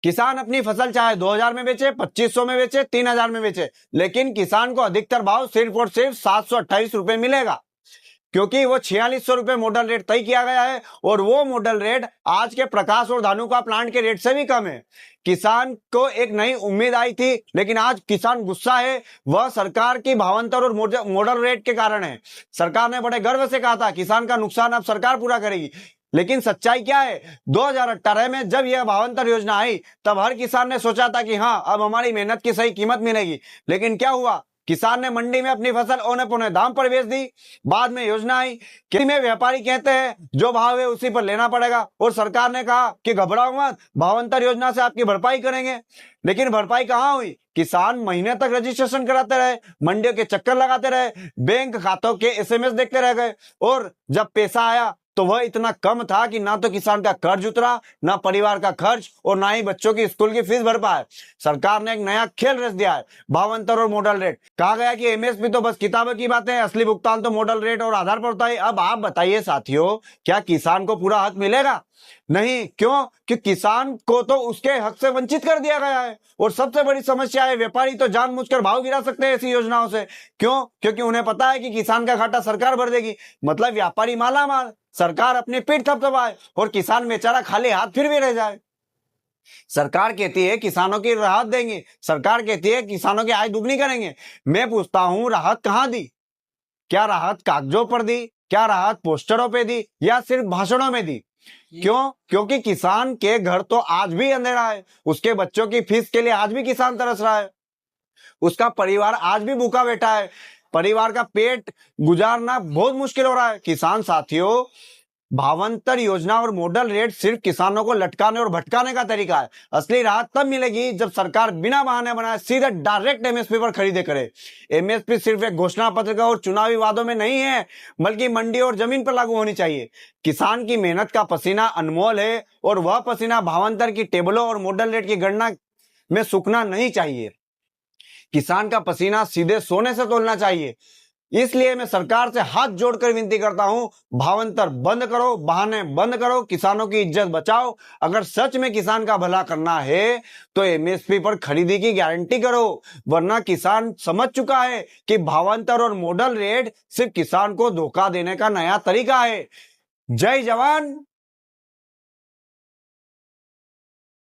किसान अपनी फसल चाहे 2000 में बेचे, 2500 में बेचे, 3000 में बेचे, लेकिन किसान को अधिकतर भाव सिर्फ और सिर्फ 728 रुपए मिलेगा, क्योंकि वो 4600 रुपए मॉडल रेट तय किया गया है और वो मॉडल रेट आज के प्रकाश और धानुका प्लांट के रेट से भी कम है। किसान को एक नई उम्मीद आई थी, लेकिन आज किसान गुस्सा है। वह सरकार की भावांतर और मॉडल रेट के कारण है। सरकार ने बड़े गर्व से कहा था किसान का नुकसान अब सरकार पूरा करेगी, लेकिन सच्चाई क्या है? 2018 में जब यह भावांतर योजना आई तब हर किसान ने सोचा था कि हाँ, अब हमारी मेहनत की सही कीमत मिलेगी, लेकिन क्या हुआ? किसान ने मंडी में अपनी फसल औने पौने दाम पर बेच दी। बाद में योजना आई, खेती में व्यापारी कहते हैं जो भाव है उसी पर लेना पड़ेगा, और सरकार ने कहा कि घबराओ मत, भावांतर योजना से आपकी भरपाई करेंगे। लेकिन भरपाई कहाँ हुई? किसान महीने तक रजिस्ट्रेशन कराते रहे, मंडियों के चक्कर लगाते रहे, बैंक खातों के एसएमएस देखते रह गए, और जब पैसा आया तो वह इतना कम था कि ना तो किसान का कर्ज उतरा, ना परिवार का खर्च, और ना ही बच्चों की स्कूल की फीस भर पाए। सरकार ने एक नया खेल रच दिया है, भावांतर और मॉडल रेट। कहा गया कि एमएसपी तो बस किताबों की बात है, असली भुगतान तो मॉडल रेट और आधार पर होता है। अब आप बताइए साथियों, क्या किसान को पूरा हक मिलेगा? नहीं। क्यों? कि किसान को तो उसके हक से वंचित कर दिया गया है। और सबसे बड़ी समस्या है, व्यापारी तो जानबूझकर भाव गिरा सकते हैं ऐसी योजनाओं से। क्यों? क्योंकि उन्हें पता है कि किसान का घाटा सरकार भर देगी। मतलब व्यापारी माला माल, सरकार अपनी पीठ थपथपाए और किसान बेचारा खाली हाथ फिर भी रह जाए। सरकार कहती है किसानों की राहत देंगे, सरकार कहती है किसानों की आय दुगनी करेंगे। मैं पूछता हूं, राहत कहां दी? क्या राहत कागजों पर दी? क्या राहत पोस्टरों पे दी? या सिर्फ भाषणों में दी? क्यों? क्योंकि किसान के घर तो आज भी अंधेरा है, उसके बच्चों की फीस के लिए आज भी किसान तरस रहा है, उसका परिवार आज भी भूखा बैठा है, परिवार का पेट गुजारना बहुत मुश्किल हो रहा है। किसान साथियों, भावांतर योजना और मॉडल रेट सिर्फ किसानों को लटकाने और भटकाने का तरीका है। असली राहत तब मिलेगी जब सरकार बिना बहाने बनाए सीधे डायरेक्ट एमएसपी पर खरीदे करे। एमएसपी सिर्फ एक घोषणा पत्र का और चुनावी वादों में नहीं है, बल्कि मंडी और जमीन पर लागू होनी चाहिए। किसान की मेहनत का पसीना अनमोल है, और वह पसीना भावांतर की टेबलों और मॉडल रेट की गणना में सूखना नहीं चाहिए। किसान का पसीना सीधे सोने से तोलना चाहिए। इसलिए मैं सरकार से हाथ जोड़कर विनती करता हूं, भावांतर बंद करो, बहाने बंद करो, किसानों की इज्जत बचाओ। अगर सच में किसान का भला करना है तो एमएसपी पर खरीदी की गारंटी करो, वरना किसान समझ चुका है कि भावांतर और मॉडल रेट सिर्फ किसान को धोखा देने का नया तरीका है। जय जवान,